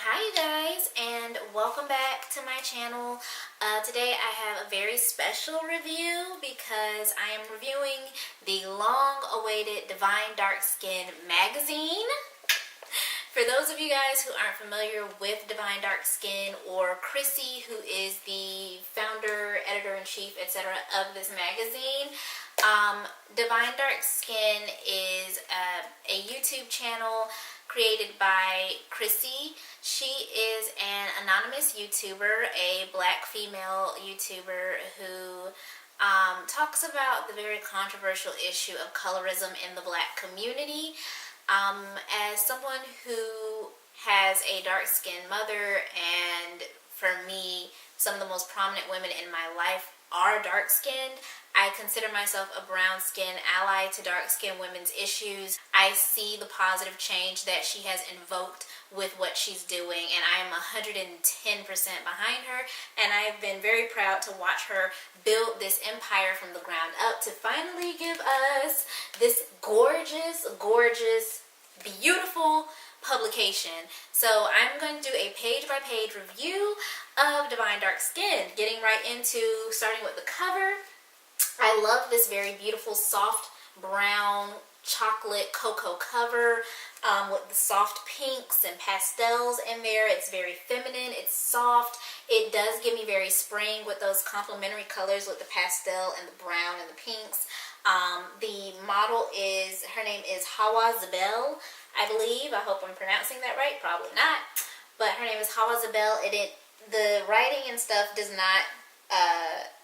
Hi you guys, and welcome back to my channel. Today I have a very special review because I am reviewing the long-awaited Divine Dark Skin magazine. For those of you guys who aren't familiar with Divine Dark Skin, or Chrissie, who is the founder, editor-in-chief, etc. of this magazine, Divine Dark Skin is a YouTube channel created by Chrissie. She is an anonymous YouTuber, a black female YouTuber who talks about the very controversial issue of colorism in the black community. As someone who has a dark-skinned mother, and for me, some of the most prominent women in my life are dark-skinned, I consider myself a brown-skinned ally to dark-skinned women's issues. I see the positive change that she has invoked with what she's doing, and I am 110% behind her, and I've been very proud to watch her build this empire from the ground up to finally give us this gorgeous, beautiful publication. So I'm going to do a page-by-page review of Divine Dark Skin, getting right into starting with the cover. I love this very beautiful soft brown chocolate cocoa cover with the soft pinks and pastels in there. It's very feminine, it's soft. It does give me very spring with those complementary colors with the pastel and the brown and the pinks. The model is, her name is Hawa Zabel, I believe. I hope I'm pronouncing that right, probably not. But her name is Hawa Zabel, and the writing and stuff does not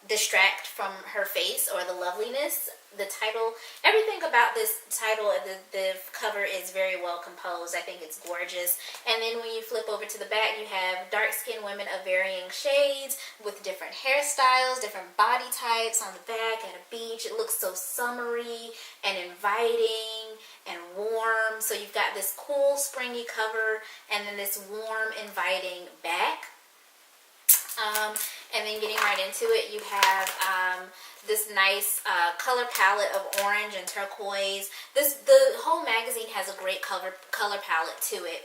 distract from her face or the loveliness. The title, everything about this title and the cover is very well composed. I think it's gorgeous. And then when you flip over to the back, you have dark-skinned women of varying shades with different hairstyles, different body types on the back at a beach. It looks so summery and inviting and warm. So you've got this cool springy cover and then this warm inviting back. And then getting right into it, you have this nice color palette of orange and turquoise. The whole magazine has a great color palette to it.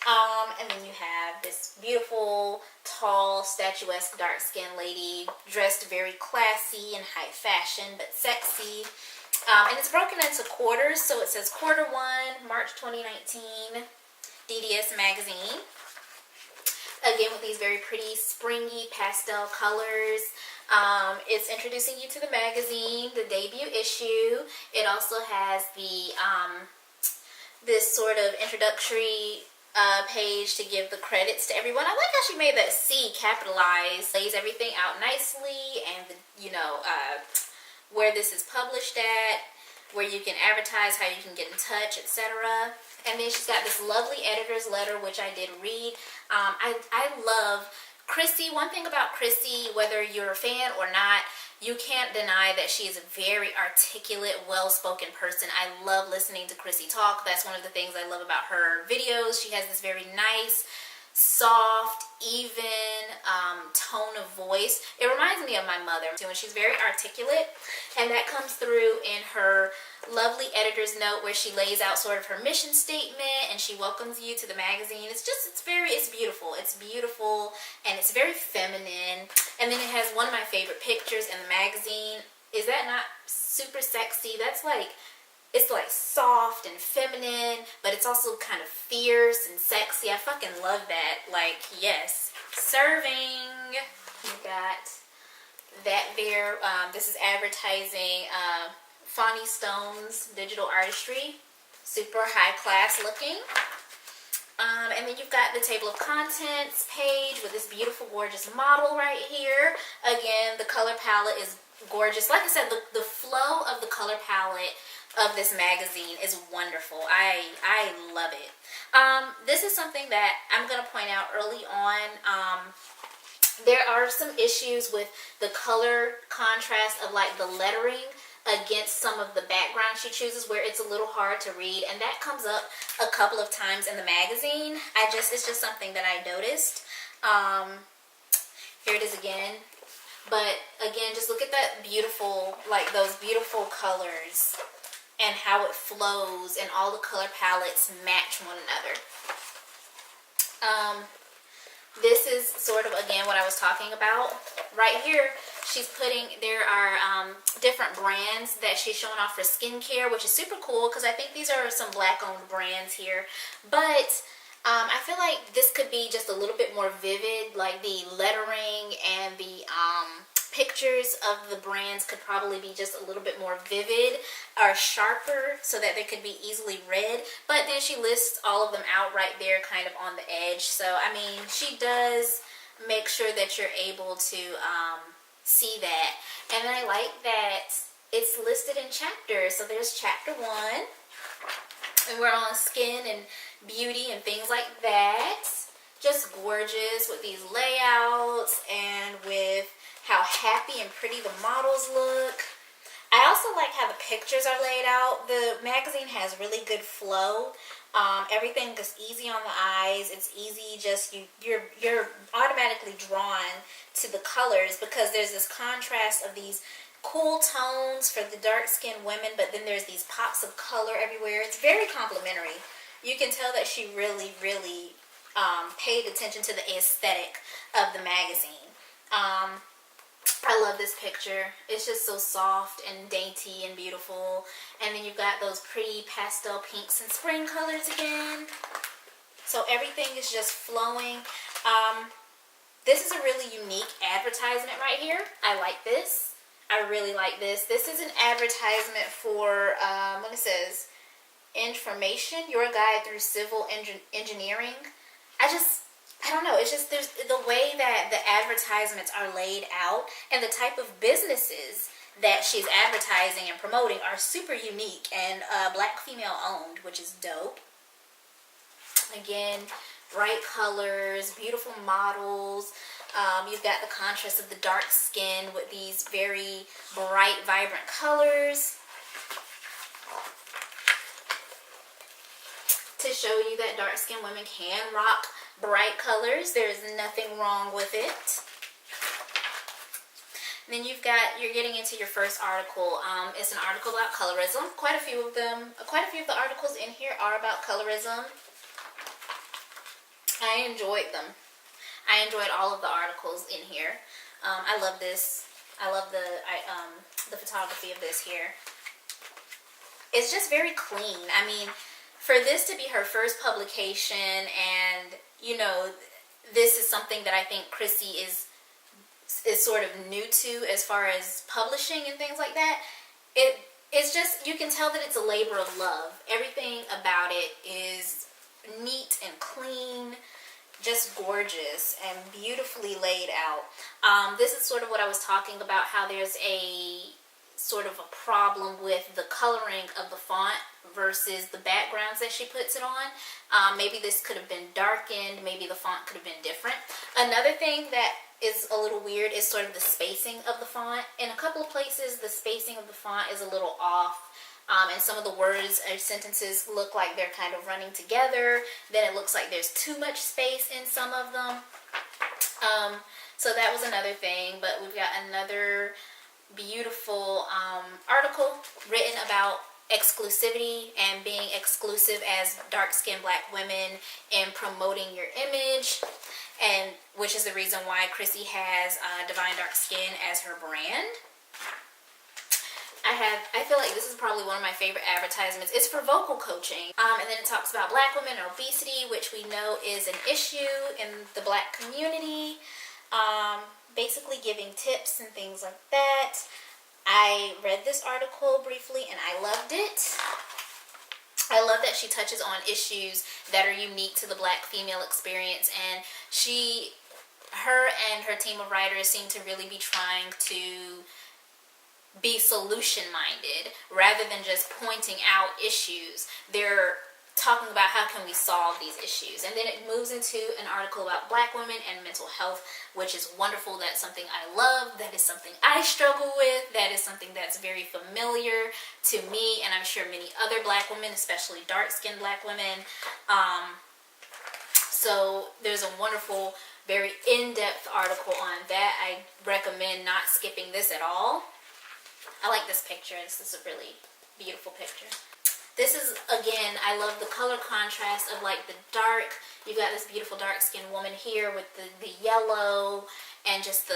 And then you have this beautiful, tall, statuesque, dark-skinned lady dressed very classy and high fashion, but sexy. And it's broken into quarters, so it says Quarter 1, March 2019, DDS Magazine. Again, with these very pretty springy pastel colors. It's introducing you to the magazine, the debut issue. It also has the this sort of introductory page to give the credits to everyone. I like how she made that C capitalized. Lays everything out nicely, and where this is published at, where you can advertise, how you can get in touch, etc. And then she's got this lovely editor's letter, which I did read. I love Chrissie. One thing about Chrissie, whether you're a fan or not, you can't deny that she is a very articulate, well-spoken person. I love listening to Chrissie talk. That's one of the things I love about her videos. She has this very nice, soft, even tone of voice. It reminds me of my mother too, and she's very articulate, and that comes through in her lovely editor's note where she lays out sort of her mission statement and she welcomes you to the magazine. It's beautiful. It's beautiful, and it's very feminine. And then it has one of my favorite pictures in the magazine. Is that not super sexy? That's like, it's like soft and feminine, but it's also kind of fierce and sexy. I fucking love that. Like, yes. Serving. You got that there. This is advertising Fonnie Stone's digital artistry. Super high class looking. And then you've got the table of contents page with this beautiful, gorgeous model right here. Again, the color palette is gorgeous. Like I said, the flow of the color palette of this magazine is wonderful. I love it. This is something that I'm going to point out early on. There are some issues with the color contrast of like the lettering against some of the background she chooses, where it's a little hard to read, and that comes up a couple of times in the magazine. It's just something that I noticed. Here it is again. But again, just look at that beautiful, like those beautiful colors and how it flows, and all the color palettes match one another. This is sort of, again, what I was talking about. Right here, she's putting, there are different brands that she's showing off for skincare, which is super cool because I think these are some black-owned brands here. But I feel like this could be just a little bit more vivid, like the lettering and the pictures of the brands could probably be just a little bit more vivid or sharper so that they could be easily read. But then she lists all of them out right there kind of on the edge. So, I mean, she does make sure that you're able to see that. And I like that it's listed in chapters. So there's chapter 1. And we're on skin and beauty and things like that. Just gorgeous with these layouts and with how happy and pretty the models look. I also like how the pictures are laid out. The magazine has really good flow. Everything is easy on the eyes. It's easy, just you're automatically drawn to the colors because there's this contrast of these cool tones for the dark-skinned women, but then there's these pops of color everywhere. It's very complimentary. You can tell that she really, really paid attention to the aesthetic of the magazine. I love this picture. It's just so soft and dainty and beautiful. And then you've got those pretty pastel pinks and spring colors again. So everything is just flowing. This is a really unique advertisement right here. I like this. I really like this. This is an advertisement for, what it says, information, your guide through civil engineering. I don't know, it's just there's the way that the advertisements are laid out and the type of businesses that she's advertising and promoting are super unique and black female owned, which is dope. Again, bright colors, beautiful models. You've got the contrast of the dark skin with these very bright, vibrant colors to show you that dark-skinned women can rock bright colors. There's nothing wrong with it. Then you're getting into your first article. It's an article about colorism. Quite a few of the articles in here are about colorism. I enjoyed them. I enjoyed all of the articles in here. I love this. I love the photography of this here. It's just very clean. I mean, for this to be her first publication, and you know, this is something that I think Chrissie is sort of new to as far as publishing and things like that. It's just, you can tell that it's a labor of love. Everything about it is neat and clean, just gorgeous and beautifully laid out. This is sort of what I was talking about, how there's a sort of a problem with the coloring of the font versus the backgrounds that she puts it on. Maybe this could have been darkened, maybe the font could have been different. Another thing that is a little weird is sort of the spacing of the font. In a couple of places, the spacing of the font is a little off. And some of the words or sentences look like they're kind of running together. Then it looks like there's too much space in some of them. So that was another thing. But we've got another beautiful article written about exclusivity and being exclusive as dark-skinned black women and promoting your image, and which is the reason why Chrissie has Divine Dark Skin as her brand. I feel like this is probably one of my favorite advertisements. It's for vocal coaching. And then it talks about black women and obesity, which we know is an issue in the black community. Basically giving tips and things like that. I read this article briefly and I loved it. I love that she touches on issues that are unique to the black female experience, and her and her team of writers seem to really be trying to be solution-minded rather than just pointing out issues. They're talking about how can we solve these issues. And then it moves into an article about black women and mental health, which is wonderful. That's something I love. That is something I struggle with. That is something that's very familiar to me, and I'm sure many other black women, especially dark-skinned black women. So there's a wonderful, very in-depth article on that. I recommend not skipping this at all. I like this picture. This is a really beautiful picture. This is, again, I love the color contrast of like the dark. You've got this beautiful dark skinned woman here with the yellow, and just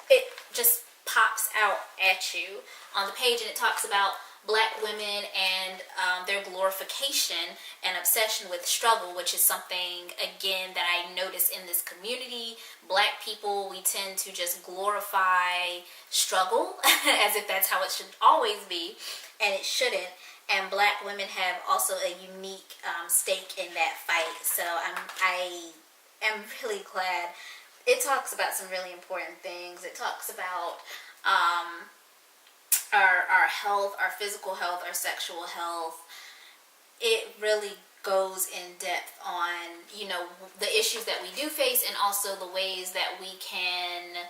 it just pops out at you on the page, and it talks about Black women and their glorification and obsession with struggle, which is something, again, that I notice in this community. Black people, we tend to just glorify struggle as if that's how it should always be, and it shouldn't. And Black women have also a unique stake in that fight. So I am really glad. It talks about some really important things. It talks about our health, our physical health, our sexual health. It really goes in depth on, you know, the issues that we do face, and also the ways that we can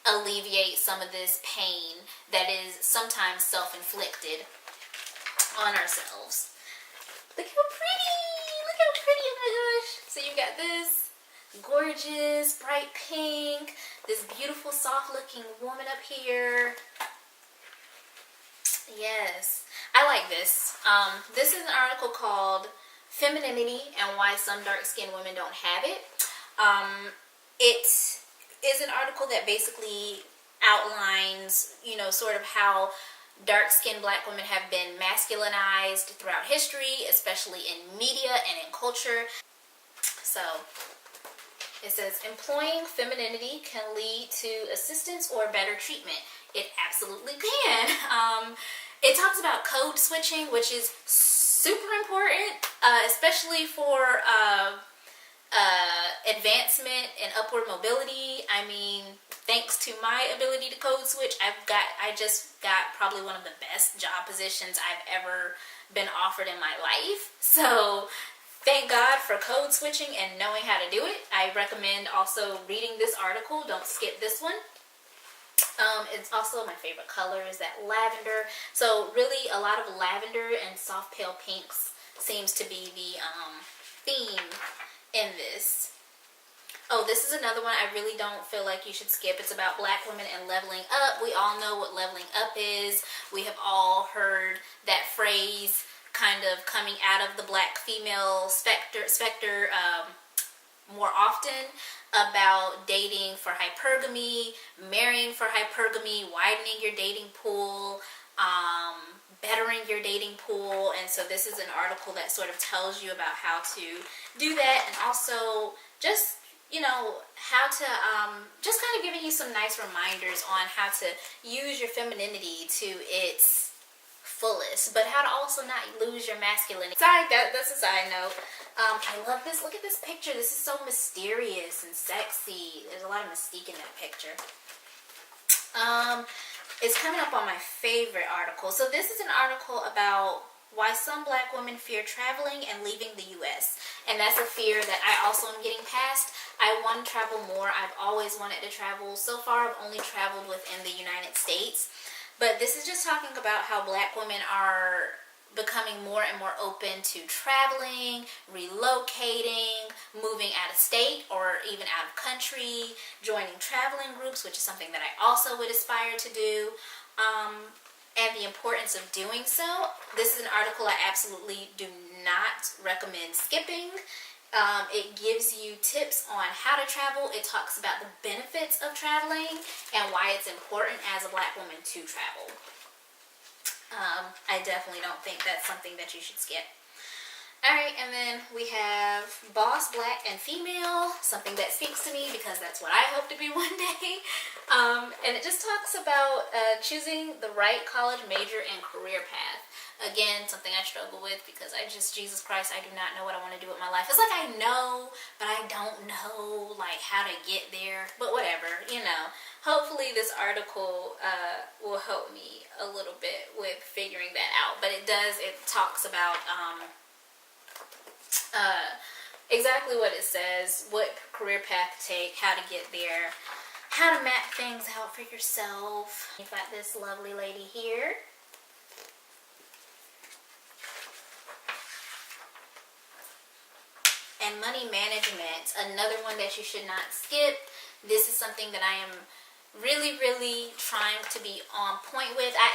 alleviate some of this pain that is sometimes self-inflicted on ourselves. Look how pretty! Look how pretty, oh my gosh! So you got this gorgeous, bright pink, this beautiful, soft-looking woman up here. Yes, I like this. This is an article called Femininity and Why Some Dark-Skinned Women Don't Have It. It is an article that basically outlines, you know, sort of how dark-skinned Black women have been masculinized throughout history, especially in media and in culture. So it says, employing femininity can lead to assistance or better treatment. It absolutely can. It talks about code switching, which is super important, especially for advancement and upward mobility. I mean, thanks to my ability to code switch, I just got probably one of the best job positions I've ever been offered in my life. So thank God for code switching and knowing how to do it. I recommend also reading this article. Don't skip this one. It's also my favorite color is that lavender. So really a lot of lavender and soft pale pinks seems to be the theme in this. Oh, this is another one I really don't feel like you should skip. It's about Black women and leveling up. We all know what leveling up is. We have all heard that phrase kind of coming out of the Black female specter more often, about dating for hypergamy, marrying for hypergamy, widening your dating pool, bettering your dating pool. And so this is an article that sort of tells you about how to do that, and also just, you know, how to just kind of giving you some nice reminders on how to use your femininity to its fullest, but how to also not lose your masculinity. That's a side note. I love this. Look at this picture. This is so mysterious and sexy. There's a lot of mystique in that picture. It's coming up on my favorite article. So this is an article about why some Black women fear traveling and leaving the U.S. And that's a fear that I also am getting past. I want to travel more. I've always wanted to travel. So far, I've only traveled within the United States. But this is just talking about how Black women are becoming more and more open to traveling, relocating, moving out of state or even out of country, joining traveling groups, which is something that I also would aspire to do, and the importance of doing so. This is an article I absolutely do not recommend skipping. It gives you tips on how to travel. It talks about the benefits of traveling and why it's important as a Black woman to travel. I definitely don't think that's something that you should skip. Alright, and then we have Boss, Black, and Female, something that speaks to me because that's what I hope to be one day. And it just talks about choosing the right college major and career path. Again, something I struggle with because Jesus Christ, I do not know what I want to do with my life. It's like I know, but I don't know like how to get there. But whatever, you know. Hopefully this article will help me a little bit with figuring that out. But it talks about exactly what it says, what career path to take, how to get there, how to map things out for yourself. You've got this lovely lady here. And money management, another one that you should not skip. This is something that I am really trying to be on point with. I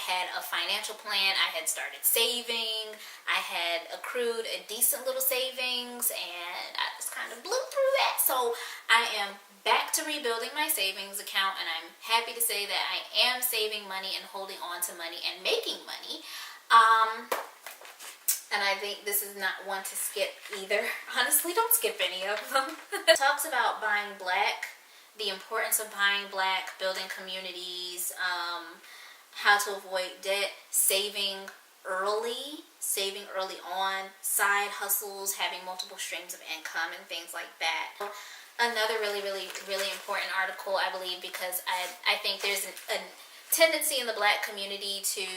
had a financial plan. I had started saving. I had accrued a decent little savings, and I just kind of blew through that. So I am back to rebuilding my savings account, and I'm happy to say that I am saving money and holding on to money and making money. And I think this is not one to skip either. Honestly, don't skip any of them. It talks about buying black, the importance of buying black, building communities, how to avoid debt, saving early on, side hustles, having multiple streams of income, and things like that. Another really important article, I believe, because I think there's a tendency in the black community to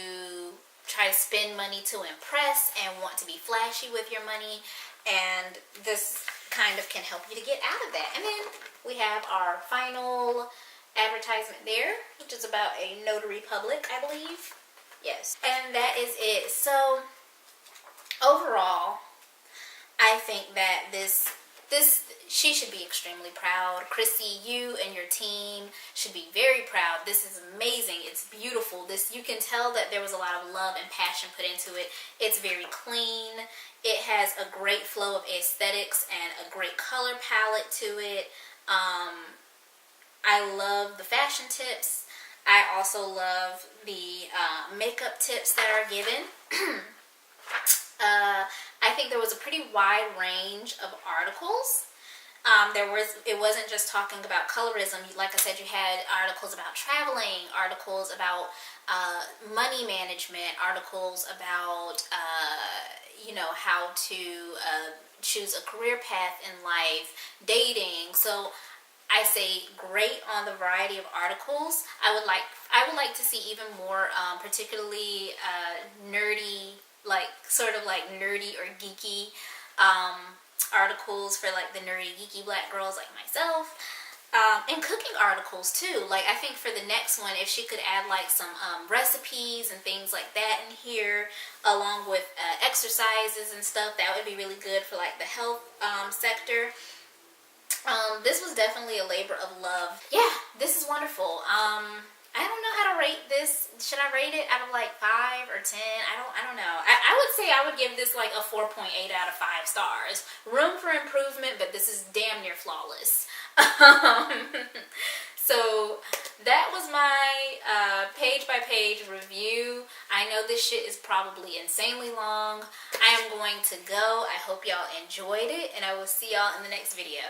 try to spend money to impress and want to be flashy with your money, and this kind of can help you to get out of that. And then we have our final advertisement there, which is about a notary public, I believe. Yes. And that is it. So overall, I think that she should be extremely proud. Chrissie, you and your team should be very proud. This is amazing. It's beautiful. You can tell that there was a lot of love and passion put into it. It's very clean. It has a great flow of aesthetics and a great color palette to it. I love the fashion tips. I also love the makeup tips that are given. I think there was a pretty wide range of articles. It wasn't just talking about colorism. Like I said, you had articles about traveling, articles about money management, articles about how to choose a career path in life, dating. So I say great on the variety of articles. I would like to see even more, particularly nerdy, sort of nerdy or geeky articles for the nerdy geeky black girls like myself, and cooking articles too. I think for the next one, if she could add some recipes and things like that in here, along with exercises and stuff, that would be really good for the health sector. This was definitely a labor of love. Yeah, this is wonderful. I don't know how to rate this. Should I rate it out of 5 or 10? I don't know. I would say I would give this a 4.8 out of 5 stars. Room for improvement, but this is damn near flawless. So that was my page by page review. I know this shit is probably insanely long. I am going to go. I hope y'all enjoyed it, and I will see y'all in the next video.